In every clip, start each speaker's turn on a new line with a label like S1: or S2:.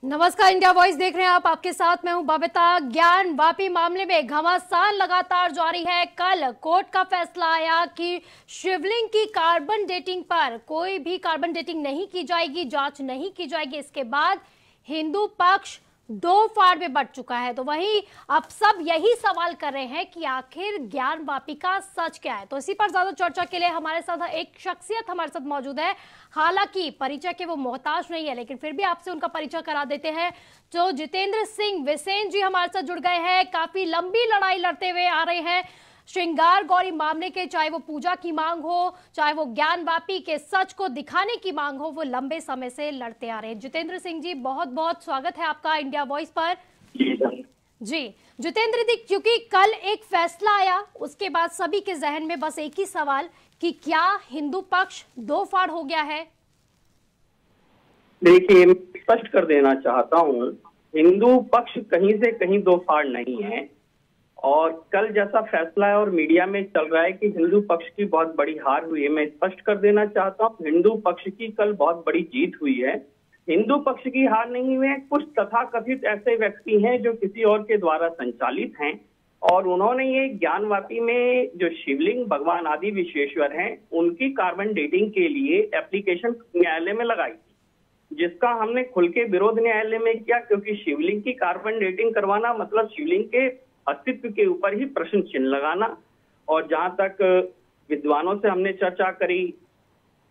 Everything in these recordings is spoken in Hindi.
S1: नमस्कार, इंडिया वॉइस देख रहे हैं आप। आपके साथ मैं हूं बबीता। ज्ञान वापी मामले में घमासान लगातार जारी है। कल कोर्ट का फैसला आया कि शिवलिंग की कार्बन डेटिंग पर कोई भी कार्बन डेटिंग नहीं की जाएगी, जांच नहीं की जाएगी। इसके बाद हिंदू पक्ष दो फाड़ में बंट चुका है। तो वहीं अब सब यही सवाल कर रहे हैं कि आखिर ज्ञान वापी का सच क्या है। तो इसी पर ज्यादा चर्चा के लिए हमारे साथ एक शख्सियत हमारे साथ मौजूद है। हालांकि परिचय के वो मोहताज नहीं है, लेकिन फिर भी आपसे उनका परिचय करा देते हैं। जो जितेंद्र सिंह विसेन जी हमारे साथ जुड़ गए हैं। काफी लंबी लड़ाई लड़ते हुए आ रहे हैं श्रृंगार गौरी मामले के, चाहे वो पूजा की मांग हो, चाहे वो ज्ञान वापी के सच को दिखाने की मांग हो, वो लंबे समय से लड़ते आ रहे हैं। जितेंद्र सिंह जी, बहुत बहुत स्वागत है आपका इंडिया वॉइस पर। जी जितेंद्र जी, क्योंकि कल एक फैसला आया, उसके बाद सभी के जहन में बस एक ही सवाल कि क्या हिंदू पक्ष दो फाड़ हो गया है।
S2: देखिए, मैं स्पष्ट कर देना चाहता हूँ, हिंदू पक्ष कहीं से कहीं दो फाड़ नहीं है। और कल जैसा फैसला है और मीडिया में चल रहा है कि हिंदू पक्ष की बहुत बड़ी हार हुई है, मैं स्पष्ट कर देना चाहता हूँ, हिंदू पक्ष की कल बहुत बड़ी जीत हुई है। हिंदू पक्ष की हार नहीं हुई है। कुछ तथाकथित ऐसे व्यक्ति हैं जो किसी और के द्वारा संचालित हैं और उन्होंने ये ज्ञानवापी में जो शिवलिंग भगवान आदि विश्वेश्वर हैं, उनकी कार्बन डेटिंग के लिए एप्लीकेशन न्यायालय में लगाई, जिसका हमने खुल के विरोध न्यायालय में किया। क्योंकि शिवलिंग की कार्बन डेटिंग करवाना मतलब शिवलिंग के अस्तित्व के ऊपर ही प्रश्न चिन्ह लगाना। और जहां तक विद्वानों से हमने चर्चा करी,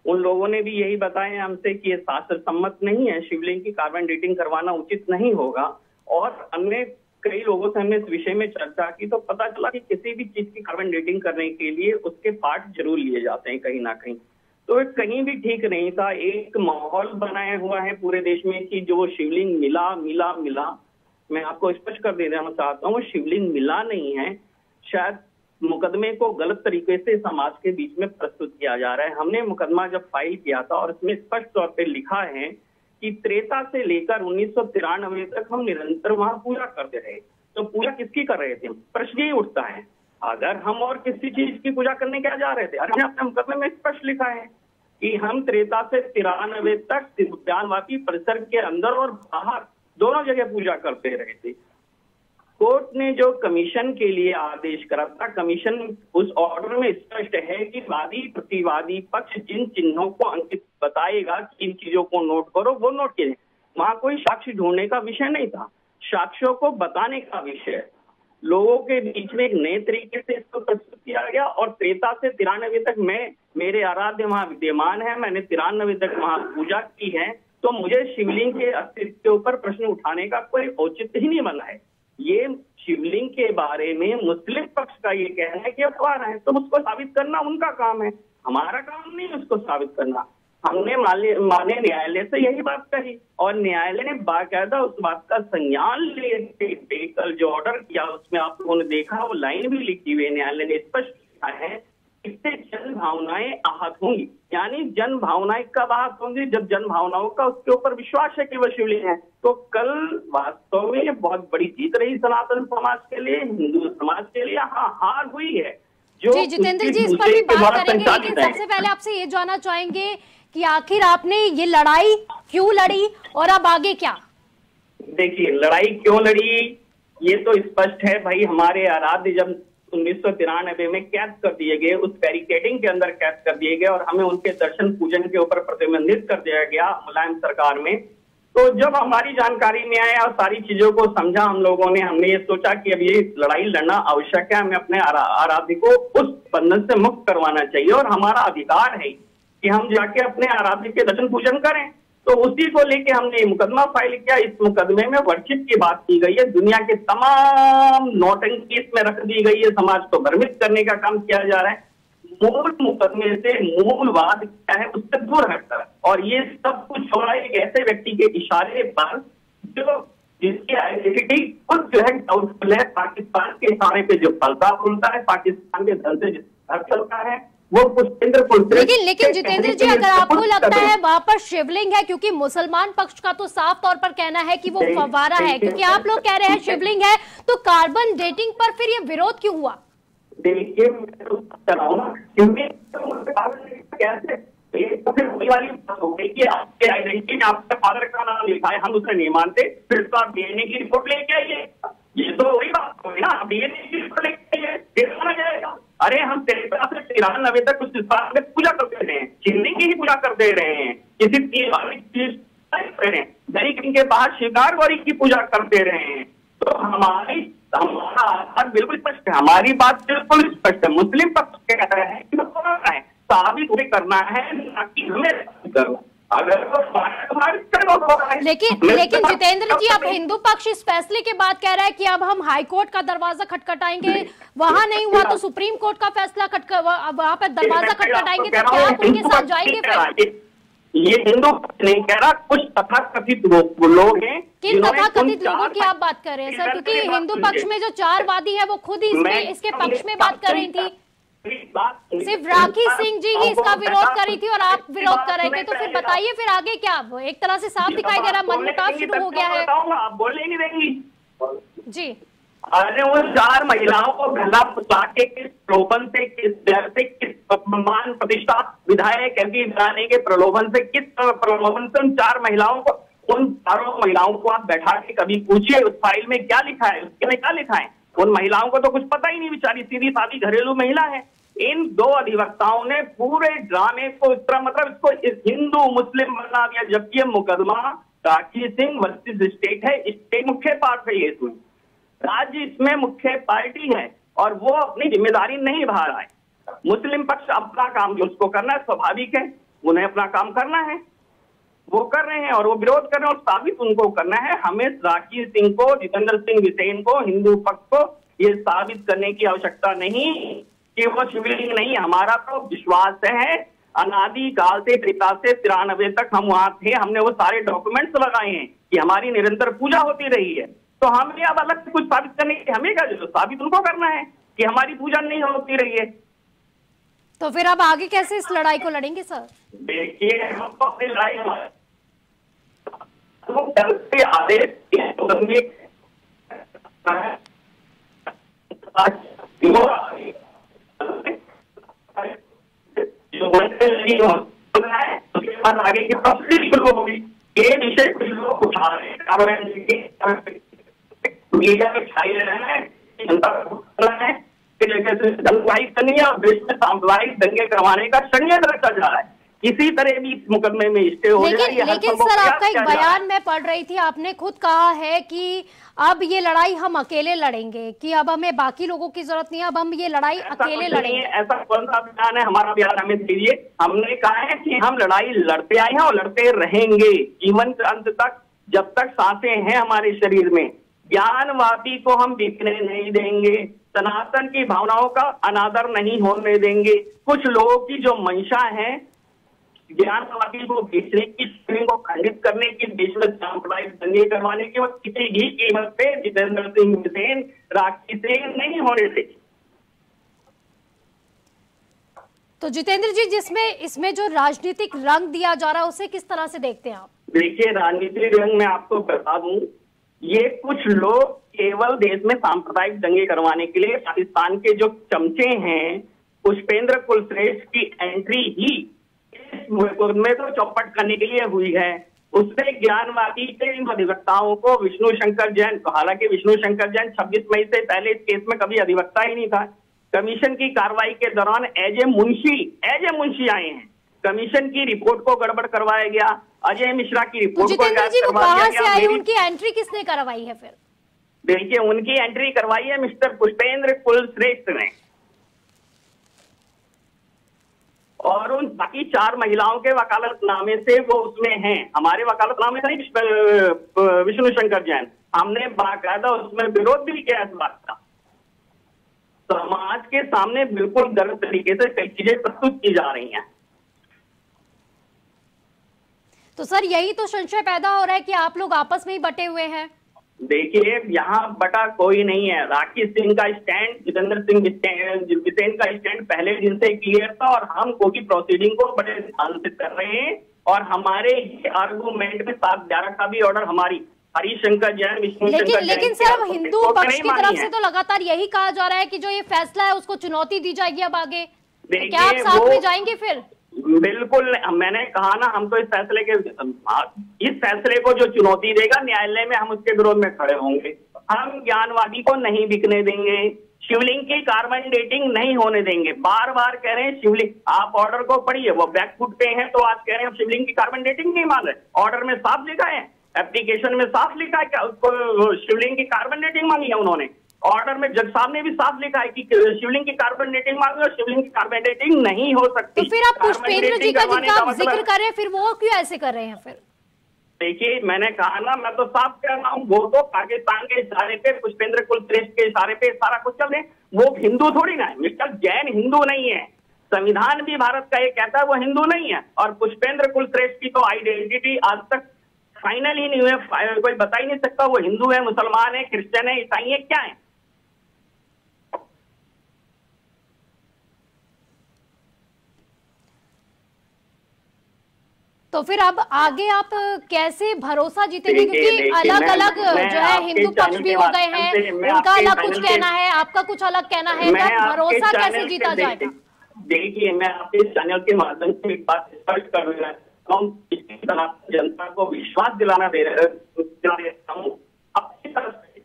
S2: उन लोगों ने भी यही बताया हमसे कि ये शास्त्र सम्मत नहीं है, शिवलिंग की कार्बन डेटिंग करवाना उचित नहीं होगा। और अन्य कई लोगों से हमने इस विषय में चर्चा की तो पता चला कि किसी भी चीज की कार्बन डेटिंग करने के लिए उसके पार्ट जरूर लिए जाते हैं कहीं ना कहीं। तो कहीं भी ठीक नहीं था। एक माहौल बनाया हुआ है पूरे देश में कि जो शिवलिंग मिला मिला मिला, मैं आपको स्पष्ट कर देना चाहता हूँ, शिवलिंग मिला नहीं है। शायद मुकदमे को गलत तरीके से समाज के बीच में प्रस्तुत किया जा रहा है। हमने मुकदमा जब फाइल किया था और इसमें स्पष्ट तौर पे लिखा है कि त्रेता से लेकर 1993 तक हम निरंतर वहां पूजा करते रहे। तो पूजा किसकी कर रहे थे? प्रश्न ही उठता है, अगर हम और किसी चीज की पूजा करने क्या जा रहे थे? अरे अपने मुकदमे में स्पष्ट लिखा है कि हम त्रेता से 93 तक ज्ञानवापी परिसर के अंदर और बाहर दोनों जगह पूजा करते रहे थे। कोर्ट ने जो कमीशन के लिए आदेश करा था, कमीशन उस ऑर्डर में स्पष्ट है कि वादी प्रतिवादी पक्ष जिन चिन्हों को अंकित बताएगा कि इन चीजों को नोट करो, वो नोट किए। वहां कोई साक्ष्य ढूंढने का विषय नहीं था, साक्ष्यों को बताने का विषय। लोगों के बीच में एक नए तरीके से इसको प्रस्तुत किया गया। और त्रेता से 93 तक मेरे आराध्य वहां विद्यमान है, मैंने 93 तक वहां पूजा की है, तो मुझे शिवलिंग के अस्तित्व के ऊपर प्रश्न उठाने का कोई औचित्य ही नहीं बना है। ये शिवलिंग के बारे में मुस्लिम पक्ष का ये कहना है कि अफवाह है, तो उसको साबित करना उनका काम है, हमारा काम नहीं है उसको साबित करना। हमने माने न्यायालय से यही बात कही और न्यायालय ने बाकायदा उस बात का संज्ञान लेकर जो ऑर्डर किया, उसमें आप लोगों ने देखा वो लाइन भी लिखी हुई है। न्यायालय ने स्पष्ट किया है, इससे जन भावनाएं आहत होंगी। यानी जन भावनाएं कब आहत होंगी? जब जन भावनाओं का उसके ऊपर विश्वास है कि वह शिवलिंग है। तो कल वास्तव में बहुत बड़ी जीत रही सनातन समाज के लिए, हिंदू समाज के लिए। हाँ, हार हुई है।
S1: जी जितेंद्र जी, इस पर भी बात करेंगे, लेकिन सबसे पहले आपसे ये जानना चाहेंगे कि आखिर आपने ये लड़ाई क्यों लड़ी और अब आगे क्या?
S2: देखिए, लड़ाई क्यों लड़ी ये तो स्पष्ट है भाई। हमारे आराध्य जब 1993 में कैद कर दिए गए, उस बैरिकेडिंग के अंदर कैद कर दिए गए और हमें उनके दर्शन पूजन के ऊपर प्रतिबंधित कर दिया गया मुलायम सरकार में। तो जब हमारी जानकारी में आया और सारी चीजों को समझा हम लोगों ने, हमने ये सोचा कि अब ये लड़ाई लड़ना आवश्यक है, हमें अपने आराध्य को उस बंधन से मुक्त करवाना चाहिए और हमारा अधिकार है कि हम जाके अपने आराध्य के दर्शन पूजन करें। तो उसी को लेके हमने मुकदमा फाइल किया। इस मुकदमे में वर्षित की बात की गई है, दुनिया के तमाम नौटंकी इसमें रख दी गई है, समाज को भ्रमित करने का काम किया जा रहा है। मूल मुकदमे से मूल वाद क्या है उससे दूर हटकर, और ये सब कुछ हो रहा है एक ऐसे व्यक्ति के इशारे पर जो जिसकी आइडेंटिटी खुद जो है डाउटफुल है। पाकिस्तान के इशारे पे जो फलता फूलता है, पाकिस्तान के धन से घर चलता है, वो
S1: लेकिन जितेंद्र जी, अगर आपको लगता है वहां पर शिवलिंग है, क्योंकि मुसलमान पक्ष का तो साफ तौर पर कहना है कि वो फव्वारा है, क्योंकि आप लोग कह रहे हैं शिवलिंग है, तो कार्बन डेटिंग पर फिर ये विरोध क्यों हुआ?
S2: देखिए, कैसे तो ये तो फिर वही वाली बात हो गई कि आपके आइडेंटिटी में आपके फादर का नाम लिखा है, हम उसे नहीं मानते, फिर तो आप डीएनए की रिपोर्ट लेके आइए। ये तो वही बात हो गई ना, आप डीएनए की रिपोर्ट लेके आइए, फिर माना जाएगा। अरे हम 93 से 93 तक कुछ इस बात में पूजा करते रहे हैं, शिवलिंग की ही पूजा करते रहे हैं, किसी चीज दलित के बाहर शिकार गौरी की पूजा करते रहे हैं। तो हमारा आधार बिल्कुल स्पष्ट है, हमारी बात बिल्कुल स्पष्ट है। मुस्लिम पक्ष कहता है कि साबित करना है, ना कि हमें अगर
S1: लेकिन जितेंद्र जी, अब हिंदू पक्ष इस फैसले के बाद कह रहा है कि अब हम हाई कोर्ट का दरवाजा खटखटाएंगे, वहां नहीं हुआ तो सुप्रीम कोर्ट का फैसला वहां पर दरवाजा खटखटाएंगे, तो क्या आप उनके साथ जाएंगे फिर?
S2: ये हिंदू नहीं कह रहा, कुछ तथाकथित लोग हैं।
S1: किन तथाकथित लोगों की आप बात कर रहे हैं सर? क्योंकि हिंदू पक्ष में जो 4 वादी है वो खुद ही इसके पक्ष में बात कर रही थी, सिर्फ राखी सिंह जी ही इसका विरोध कर रही थी और आप विरोध कर रहे थे। तो फिर बताइए फिर आगे क्या? एक तरह से साफ दिखाई दे रहा है मनमुटाव शुरू हो गया है।
S2: आप बोलने नहीं देंगी
S1: जी।
S2: अरे वो 4 महिलाओं को गला फुसला के किस प्रलोभन से, किस डर से, किस मान प्रतिष्ठा विधायक एमपी बनाने के प्रलोभन से, किस प्रलोभन से उन 4 महिलाओं को, उन चारों महिलाओं को आप बैठा के कभी पूछिए उस फाइल में क्या लिखा है, उसके में क्या लिखा है। उन महिलाओं को तो कुछ पता ही नहीं, बेचारी सीधी सादी घरेलू महिला है। इन 2 अधिवक्ताओं ने पूरे ड्रामे को इस तरह मतलब इसको हिंदू मुस्लिम बना दिया, जबकि ये मुकदमा राखी सिंह वर्सेस स्टेट है, स्टेट मुख्य पार्ट है, ये इसमें राज्य इसमें मुख्य पार्टी है और वो अपनी जिम्मेदारी नहीं निभा रहा है। मुस्लिम पक्ष अपना काम जो उसको करना है स्वाभाविक है, उन्हें अपना काम करना है, वो कर रहे हैं और वो विरोध कर रहे हैं और साबित उनको करना है। हमें राखी सिंह को, जितेंद्र सिंह बिसेन को, हिंदू पक्ष को ये साबित करने की आवश्यकता नहीं कि वो शिवलिंग नहीं। हमारा तो विश्वास है, अनादि काल से, त्रेता से 93 तक हम वहां थे, हमने वो सारे डॉक्यूमेंट्स लगाए हैं कि हमारी निरंतर पूजा होती रही है। तो हमें अब अलग से कुछ साबित करने की हमें क्या, जो साबित उनको करना है कि हमारी पूजा नहीं होती रही है।
S1: तो फिर अब आगे कैसे इस लड़ाई को लड़ेंगे सर?
S2: देखिए हम तो अपनी लड़ाई आदेश उसके बाद आगे की प्रोसेस शुरू होगी। ये विषय कुछ लोग उठा रहे हैं, मीडिया में छाई रहना है, जनता को करना है, जलवायु करनी है और देश में सांप्रदायिक दंगे करवाने का षड्यंत्र रखा जा रहा है। किसी तरह भी मुकदमे में स्टे हो जाए।
S1: लेकिन सर आपका एक बयान मैं पढ़ रही थी, आपने खुद कहा है कि अब ये लड़ाई हम अकेले लड़ेंगे, कि अब हमें बाकी लोगों की जरूरत नहीं है, अब हम ये लड़ाई अकेले लड़ेंगे।
S2: ऐसा कौन सा बयान है? हमारा बयान हमें दीजिए। हमने कहा है कि हम लड़ाई लड़ते आए हैं और लड़ते रहेंगे जीवन के अंत तक, जब तक सांसें हैं हमारे शरीर में। ज्ञानवादी को हम बिकने नहीं देंगे, सनातन की भावनाओं का अनादर नहीं होने देंगे। कुछ लोगों की जो मंशा है ज्ञानवादी को बेचने की, को खंडित करने की, देश में सांप्रदायिक दंगे करवाने की, वो किसी भी कीमत पे जितेंद्र सिंह बिसेन, राखी सिंह नहीं होने देगी।
S1: तो जितेंद्र जी, जिसमें इसमें जो राजनीतिक रंग दिया जा रहा है उसे किस तरह से देखते हैं आप? देखिए
S2: राजनीतिक रंग मैं आपको बता दूं, ये कुछ लोग केवल देश में सांप्रदायिक दंगे करवाने के लिए पाकिस्तान के जो चमचे हैं, पुष्पेंद्र कुलश्रेष्ठ की एंट्री ही इस मुकदमे को चौपट करने के लिए हुई है। उसने ज्ञानवादी के इन अधिवक्ताओं को विष्णु शंकर जैन, हालांकि विष्णु शंकर जैन 26 मई से पहले इस केस में कभी अधिवक्ता ही नहीं था, कमीशन की कार्रवाई के दौरान एज ए मुंशी आए हैं। कमीशन की रिपोर्ट को गड़बड़ करवाया गया, अजय मिश्रा की रिपोर्ट को
S1: जितेंद्र जी, वो कहां से आई, उनकी एंट्री किसने करवाई है फिर?
S2: देखिए उनकी एंट्री करवाई है मिस्टर पुष्पेंद्र कुलश्रेष्ठ ने, और उन बाकी 4 महिलाओं के वकालतनामे से वो उसमें हैं। हमारे वकालतनामे से नहीं, विष्णु शंकर जैन, हमने बाकायदा उसमें विरोध भी किया इस बात का। समाज के सामने बिल्कुल गलत तरीके से कई चीजें प्रस्तुत की जा रही हैं।
S1: तो सर यही तो संशय पैदा हो रहा है कि आप लोग आपस में ही बटे हुए हैं।
S2: देखिए यहाँ बटा कोई नहीं है। राखी सिंह का स्टैंड, जितेंद्र सिंह बिसेन का स्टैंड पहले दिन से क्लियर था और हम कोर्ट की प्रोसीडिंग को बड़े ध्यान से कर रहे हैं और हमारे आर्गूमेंट में 7/11 का भी ऑर्डर हमारी हरिशंकर जैन, विष्णु शंकर जैन,
S1: लेकिन सर हिंदू पक्ष की तरफ से तो लगातार यही कहा जा रहा है कि जो ये फैसला है उसको चुनौती दी जाएगी अब आगे। क्या आप साथ में जाएंगे फिर?
S2: बिल्कुल, मैंने कहा ना, हम तो इस फैसले को जो चुनौती देगा न्यायालय में, हम उसके विरोध में खड़े होंगे। हम ज्ञानवादी को नहीं बिकने देंगे, शिवलिंग की कार्बन डेटिंग नहीं होने देंगे। बार बार कह रहे हैं शिवलिंग, आप ऑर्डर को पढ़िए, वो बैकफुट पे हैं तो आज कह रहे हैं शिवलिंग की कार्बन डेटिंग नहीं मान रहे। ऑर्डर में साफ लिखा है, एप्लीकेशन में साफ लिखा है क्या उसको शिवलिंग की कार्बन डेटिंग मांगी है उन्होंने। ऑर्डर में जज साहब ने भी साफ लिखा है कि शिवलिंग की कार्बन डेटिंग मांगी और शिवलिंग की कार्बन डेटिंग नहीं हो सकती।
S1: तो फिर आप पुष्पेंद्र जी का जिनका आप जिक्र कर रहे हैं, फिर वो क्यों ऐसे कर रहे हैं? फिर
S2: देखिए, मैंने कहा ना, मैं तो साफ कह रहा हूँ, वो तो पाकिस्तान के इशारे पे, पुष्पेंद्र कुलश्रेष्ठ के इशारे पे सारा कुछ चल रहे। वो हिंदू थोड़ी ना है मिस्टर जैन, हिंदू नहीं है। संविधान भी भारत का ये कहता है वो हिंदू नहीं है। और पुष्पेंद्र कुलश्रेष्ठ की तो आइडेंटिटी आज तक फाइनल ही नहीं हुए, कोई बता ही नहीं सकता वो हिंदू है, मुसलमान है, क्रिश्चियन है, ईसाई है, क्या है।
S1: तो फिर अब आगे आप कैसे भरोसा जीतेंगे? क्योंकि अलग अलग जो है हिंदू पक्ष भी हो गए हैं, उनका अलग कुछ कहना है, आपका कुछ अलग कहना है, तो भरोसा कैसे जीता जाएगा?
S2: देखिए, मैं आपके चैनल के माध्यम से एक बात स्पष्ट कर रहा हूँ, जनता को विश्वास दिलाना दे देता हूँ अपनी तरफ से,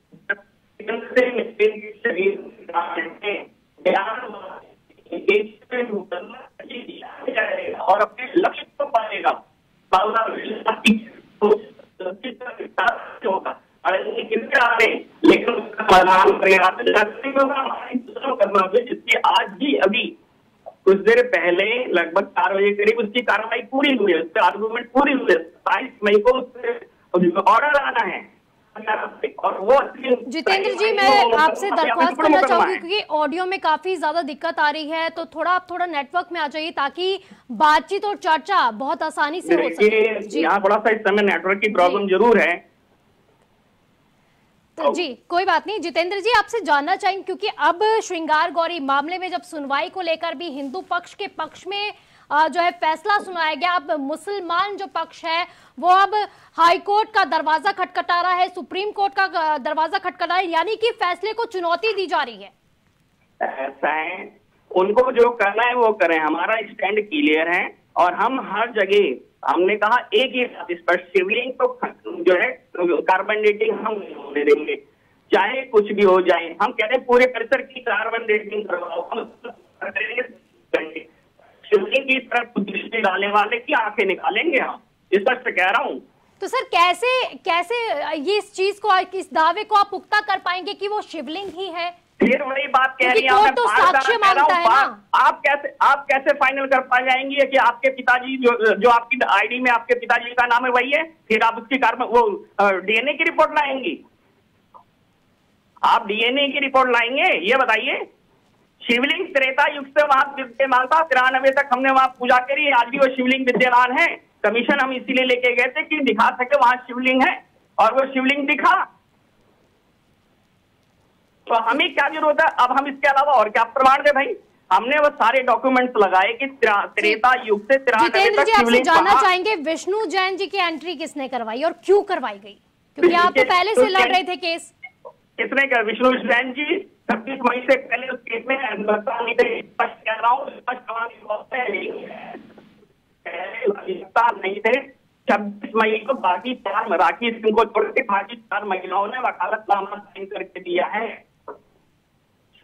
S2: और अपने लक्ष्य को पाएगा। लेकिन उसका समाधान जिसकी आज भी अभी कुछ देर पहले लगभग 4 बजे करीब उसकी कार्रवाई पूरी हुई है, उसके आर्गूमेंट पूरी हुई है। 27 मई को ऑर्डर आना है। और वो
S1: जितेंद्र जी, मैं आपसे दरख्वास्त करना चाहूंगी क्योंकि ऑडियो में काफी ज्यादा दिक्कत आ रही है, तो आप थोड़ा नेटवर्क में आ जाइए ताकि बातचीत और चर्चा बहुत आसानी से हो सके।
S2: यहाँ थोड़ा सा इस समय नेटवर्क की प्रॉब्लम जरूर है।
S1: तो जी कोई बात नहीं। जितेंद्र जी, आपसे जानना चाहेंगे क्योंकि अब श्रृंगार गौरी मामले में जब सुनवाई को लेकर भी हिंदू पक्ष के पक्ष में जो है फैसला सुनाया गया, अब मुसलमान जो पक्ष है वो अब हाई कोर्ट का दरवाजा खटखटा रहा है, सुप्रीम कोर्ट का दरवाजा खटखटा रहा है, यानी कि फैसले को चुनौती दी जा रही है।
S2: ऐसा है, उनको जो करना है वो करें, हमारा स्टैंड क्लियर है और हम हर जगह हमने कहा एक ही बात स्पष्ट, शिवलिंग तो जो है कार्बन डेटिंग हम नहीं होने देंगे, चाहे कुछ भी हो जाए। हम कह रहे हैं पूरे परिसर की कार्बन डेटिंग करवाओ, हम शिवलिंग की तरफ दृष्टि डालने वाले की आंखें निकालेंगे, हम स्पष्ट कह रहा हूँ।
S1: तो सर कैसे ये इस चीज को, इस दावे को आप पुख्ता कर पाएंगे कि वो शिवलिंग ही है?
S2: फिर वही बात कह रही है,
S1: तो साक्ष्य मांगता है ना।
S2: आप कैसे फाइनल कर पा जाएंगे कि आपके पिताजी जो आपकी आईडी में आपके पिताजी का नाम है वही है? फिर आप उसकी वो डीएनए की रिपोर्ट लाएंगी? आप डीएनए की रिपोर्ट लाएंगे? ये बताइए। शिवलिंग त्रेता युग से वहां विद्यमान था, 93 तक हमने वहां पूजा करी, आज भी वो शिवलिंग विद्यमान है। कमीशन हम इसीलिए लेके गए थे कि दिखा सके वहां शिवलिंग है, और वो शिवलिंग दिखा। तो हमें क्या जरूरत है? अब हम इसके अलावा और क्या प्रमाण दे भाई? हमने वो सारे डॉक्यूमेंट्स लगाए कि त्रेता युग से 93 तक शिवलिंग।
S1: जानना चाहेंगे विष्णु जैन जी की एंट्री किसने करवाई और क्यों करवाई गई? क्योंकि आप तो पहले से लड़ रहे थे केस।
S2: किसने कर? विष्णु जैन जी 26 मई से पहले उस केस में नहीं थे, स्पष्ट कह रहा हूँ, नहीं थे। 26 मई को बाकी 4 राखी सिंह को छोड़ के बाकी 4 महिलाओं ने वकालतनामा साइन करके दिया है।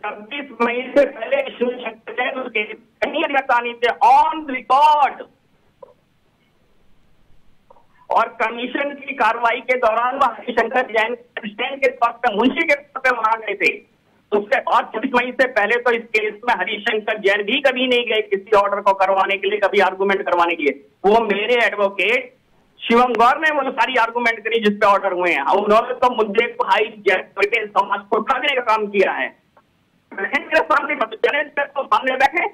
S2: 26 मई से पहले विष्णु शंकर जैन उसके कहीं नहीं थे, ऑन रिकॉर्ड। और कमीशन की कार्रवाई के दौरान वह हरिशंकर जैन प्रेसिडेंट के तौर पर, मुंशी के तौर पर वहां गए थे उसके। और 26 मई से पहले तो इस केस में हरिशंकर जैन भी कभी नहीं गए किसी ऑर्डर को करवाने के लिए, कभी आर्गूमेंट करवाने के लिए। वो मेरे एडवोकेट शिवम गौर ने वो सारी आर्गूमेंट करी जिस पे ऑर्डर हुए हैं। उन्होंने तो मुद्दे को हाई करके समाज को उठाने का काम किया है। सामने बैठे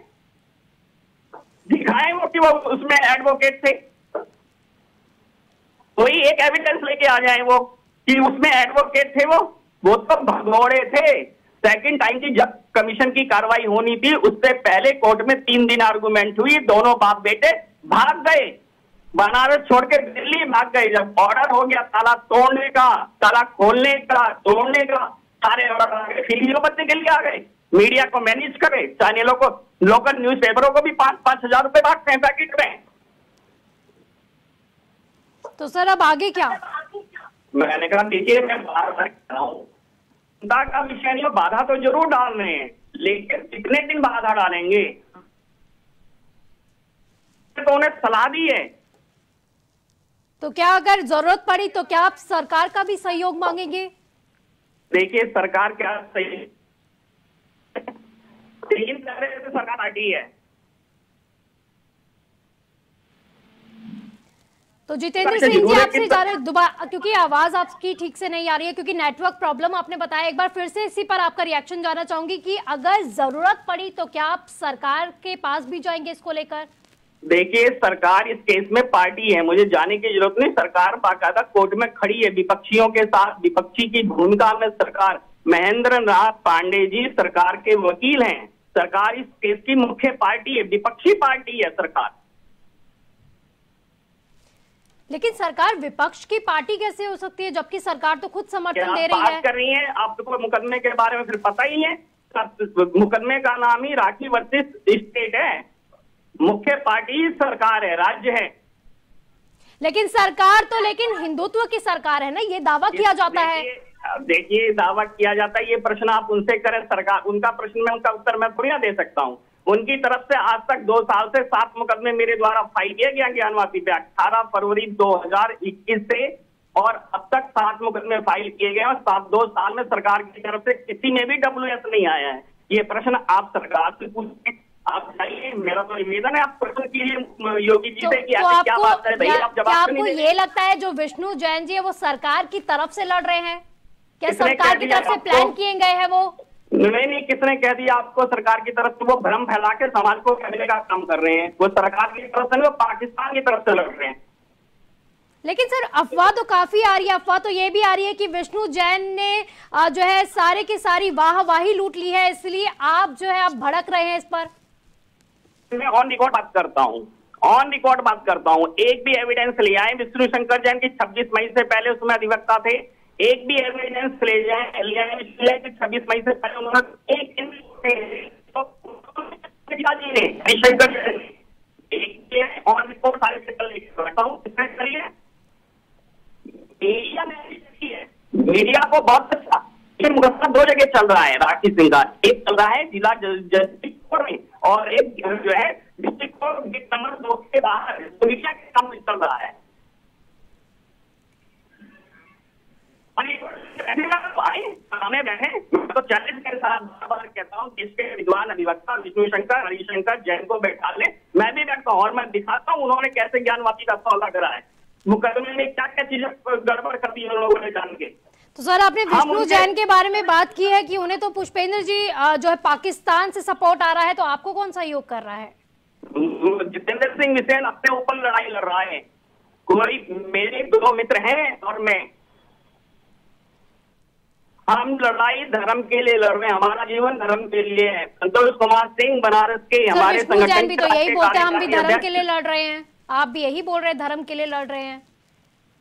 S2: दिखाए वो कि वो उसमें एडवोकेट थे, कोई एक एविडेंस लेके आ जाए वो कि उसमें एडवोकेट थे। वो तो भगोड़े थे। सेकंड टाइम की जब कमीशन की कार्रवाई होनी थी उससे पहले कोर्ट में 3 दिन आर्गूमेंट हुई, दोनों बाप बेटे भाग गए, बनारस छोड़ के दिल्ली भाग गए। जब ऑर्डर हो गया ताला तोड़ने का, ताला खोलने का, तोड़ने का, सारे ऑर्डर आ गए, फिर बच्चे के लिए आ गए, मीडिया को मैनेज करे, चैनलों को लोकल न्यूज़पेपरों को भी 5-5 हजार रुपए बांटते हैं पैकेट में।
S1: तो सर अब आगे क्या?
S2: मैंने कहा देखिए, मैं बार बार कह रहा हूँ, चिंता का विषय नहीं, बाधा तो जरूर डाल रहे हैं, लेकिन कितने दिन बाधा डालेंगे? तो उन्हें सलाह दी है।
S1: तो क्या अगर जरूरत पड़ी तो क्या आप सरकार का भी सहयोग मांगेंगे?
S2: देखिए, सरकार क्या सही, 3 तरह से सरकार हटी है।
S1: तो जितेंद्र सिंह जी आपसे जा रहे दोबारा, क्योंकि आवाज आपकी ठीक से नहीं आ रही है, क्योंकि नेटवर्क प्रॉब्लम आपने बताया, एक बार फिर से इसी पर आपका रिएक्शन जानना चाहूंगी कि अगर जरूरत पड़ी तो क्या आप सरकार के पास भी जाएंगे इसको लेकर?
S2: देखिए, सरकार इस केस में पार्टी है, मुझे जाने की जरूरत नहीं। सरकार बाकायदा कोर्ट में खड़ी है विपक्षियों के साथ, विपक्षी की भूमिका में सरकार। महेंद्र नाथ पांडे जी सरकार के वकील हैं, सरकार इस केस की मुख्य पार्टी है, विपक्षी पार्टी है सरकार।
S1: लेकिन सरकार विपक्ष की पार्टी कैसे हो सकती है, जबकि सरकार तो खुद समर्थन दे रही है?
S2: बात कर रही है, आपको मुकदमे के बारे में फिर पता ही है। मुकदमे का नाम ही राठी वर्सेस स्टेट है, मुख्य पार्टी सरकार है, राज्य है।
S1: लेकिन सरकार तो हिंदुत्व की सरकार है ना, ये दावा किया जाता है।
S2: देखिए, दावा किया जाता है, ये प्रश्न आप उनसे करें, सरकार उनका प्रश्न में उनका उत्तर मैं थोड़ी ना दे सकता हूँ। उनकी तरफ से आज तक 2 साल से 7 मुकदमे मेरे द्वारा फाइल किए गया ज्ञान वापी पे 18 फरवरी 2021 से, और अब तक 7 मुकदमे फाइल किए गए और 2 साल में सरकार की तरफ से किसी में भी WS नहीं आया है। ये प्रश्न आप सरकार से पूछें, आप जाइए, मेरा तो निवेदन है, आप प्रश्न कीजिए योगी जी से कि ऐसी क्या बात है भैया, आप जवाब नहीं दे।
S1: आपको ये लगता है जो विष्णु जैन जी है वो सरकार की तरफ से लड़ रहे हैं? क्या सरकार की तरफ से प्लान किए गए हैं वो?
S2: नहीं, किसने कह दिया आपको सरकार की तरफ से? वो भ्रम फैला के समाज को कहने का काम कर रहे हैं। वो सरकार की तरफ से नहीं, वो पाकिस्तान की तरफ से लड़ रहे हैं।
S1: लेकिन सर अफवाह तो काफी आ रही है, अफवाह तो ये भी आ रही है कि विष्णु जैन ने जो है सारे की सारी वाहवाही लूट ली है, इसलिए आप जो है आप भड़क रहे हैं इस पर।
S2: मैं ऑन रिकॉर्ड बात करता हूँ, एक भी एविडेंस ले आए। विष्णु शंकर जैन की 26 मई से पहले उसमें अधिवक्ता थे, एक भी एविडेंस ले जाए 26 मई से पहले उन्होंने एक ऑन रिकॉर्ड सारे करिए। मीडिया को बहुत अच्छा, ये मुकदमा 2 जगह चल रहा है राठी सिंह का, एक चल रहा है जिला जस्टिस कोर्ट में और एक जो है डिस्ट्रिक्ट कोर्ट गेट नंबर 2 के बाहर मीडिया के काम चल रहा है। सामने बैठे, मैं तो चैलेंज के साथ बार कहता हूँ, जिसके विद्वान अधिवक्ता विष्णु शंकर हरिशंकर जैन को बैठा ले, मैं भी बैठता हूँ और मैं दिखाता हूँ उन्होंने कैसे ज्ञान वापी का सौदा करा है, मुकदमे में क्या क्या चीजें गड़बड़ कर दी उन लोगों ने जान के।
S1: तो सर आपने विष्णु जैन के बारे में बात की है कि उन्हें तो पुष्पेंद्र जी जो है पाकिस्तान से सपोर्ट आ रहा है, तो आपको कौन सहयोग कर रहा है?
S2: जितेंद्र सिंह बिसेन अपने ऊपर लड़ाई लड़ रहा है, कोई मेरे 2 मित्र हैं और मैं, हम लड़ाई धर्म के लिए लड़ रहे हैं, हमारा जीवन धर्म के लिए है। संतोष कुमार सिंह बनारस के हमारे संगठन
S1: भी तो यही बोलते हैं हम भी धर्म के लिए लड़ रहे हैं, आप भी यही बोल रहे हैं धर्म के लिए लड़ रहे हैं।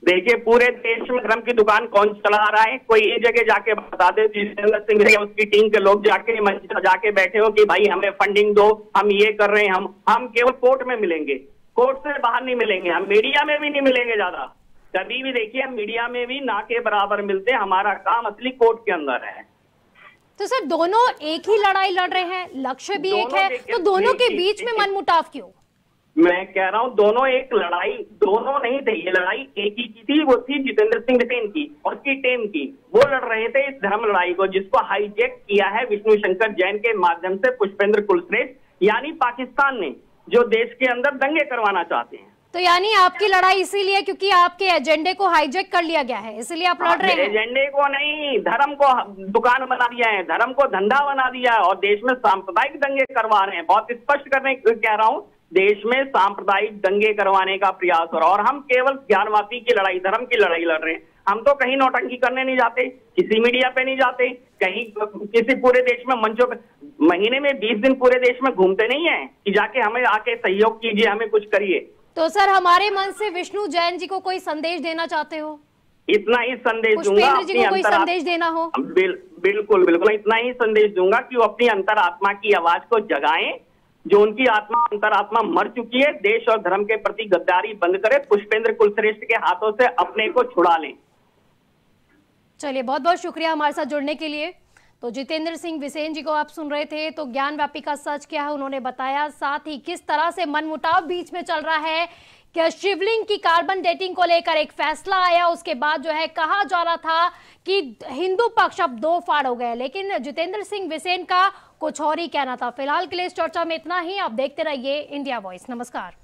S2: देखिए, पूरे देश में धर्म की दुकान कौन चला रहा है? कोई एक जगह जाके बता दे, जितेंद्र सिंह उसकी टीम के लोग जाके मंच पर जाके बैठे हो कि भाई हमें फंडिंग दो, हम ये कर रहे हैं। हम केवल कोर्ट में मिलेंगे, कोर्ट से बाहर नहीं मिलेंगे, हम मीडिया में भी नहीं मिलेंगे ज्यादा कभी भी। देखिए, हम मीडिया में भी ना के बराबर मिलते हैं, हमारा काम असली कोर्ट के अंदर है।
S1: तो सर दोनों एक ही लड़ाई लड़ रहे हैं, लक्ष्य भी एक है, तो दोनों के बीच में मनमुटाव क्यों?
S2: मैं कह रहा हूँ दोनों एक लड़ाई, दोनों नहीं थे, ये लड़ाई एक ही की थी, वो थी जितेंद्र सिंह बिसेन की और उसकी टीम की। वो लड़ रहे थे इस धर्म लड़ाई को, जिसको हाईजैक किया है विष्णु शंकर जैन के माध्यम से पुष्पेंद्र कुलश्रेष्ठ, यानी पाकिस्तान ने, जो देश के अंदर दंगे करवाना चाहते हैं।
S1: तो यानी आपकी लड़ाई इसीलिए क्योंकि आपके एजेंडे को हाईजैक कर लिया गया है, इसलिए आप लड़ रहे हैं?
S2: एजेंडे को नहीं, धर्म को दुकान बना दिया है, धर्म को धंधा बना दिया है और देश में सांप्रदायिक दंगे करवा रहे हैं। बहुत स्पष्ट करने कह रहा हूँ, देश में सांप्रदायिक दंगे करवाने का प्रयास हो रहा है और हम केवल ज्ञानवापी की लड़ाई, धर्म की लड़ाई लड़ रहे हैं। हम तो कहीं नौटंकी करने नहीं जाते, किसी मीडिया पे नहीं जाते, कहीं किसी पूरे देश में मंचों पे महीने में 20 दिन पूरे देश में घूमते नहीं है कि जाके हमें आके सहयोग कीजिए, हमें कुछ करिए।
S1: तो सर हमारे मन से विष्णु जैन जी को कोई संदेश देना चाहते हो?
S2: इतना ही संदेश दूंगा,
S1: पुष्पेंद्र जी को कोई संदेश देना हो?
S2: बिल्कुल इतना ही संदेश दूंगा कि वो अपनी अंतरात्मा की आवाज को जगाएं जो उनकी आत्मा अंतरात्मा मर चुकी है, देश और धर्म के प्रति गद्दारी बंद करे, पुष्पेंद्र कुलश्रेष्ठ के हाथों से अपने को छुड़ा लें।
S1: चलिए, बहुत बहुत शुक्रिया हमारे साथ जुड़ने के लिए। तो जितेंद्र सिंह बिसेन जी को आप सुन रहे थे। तो ज्ञानवापी का सच क्या है उन्होंने बताया, साथ ही किस तरह से मनमुटाव बीच में चल रहा है कि शिवलिंग की कार्बन डेटिंग को लेकर एक फैसला आया, उसके बाद जो है कहा जा रहा था कि हिंदू पक्ष अब दो फाड़ हो गए, लेकिन जितेंद्र सिंह बिसेन का कुछ और ही कहना था। फिलहाल के लिए इस चर्चा में इतना ही। आप देखते रहिए इंडिया वॉइस। नमस्कार।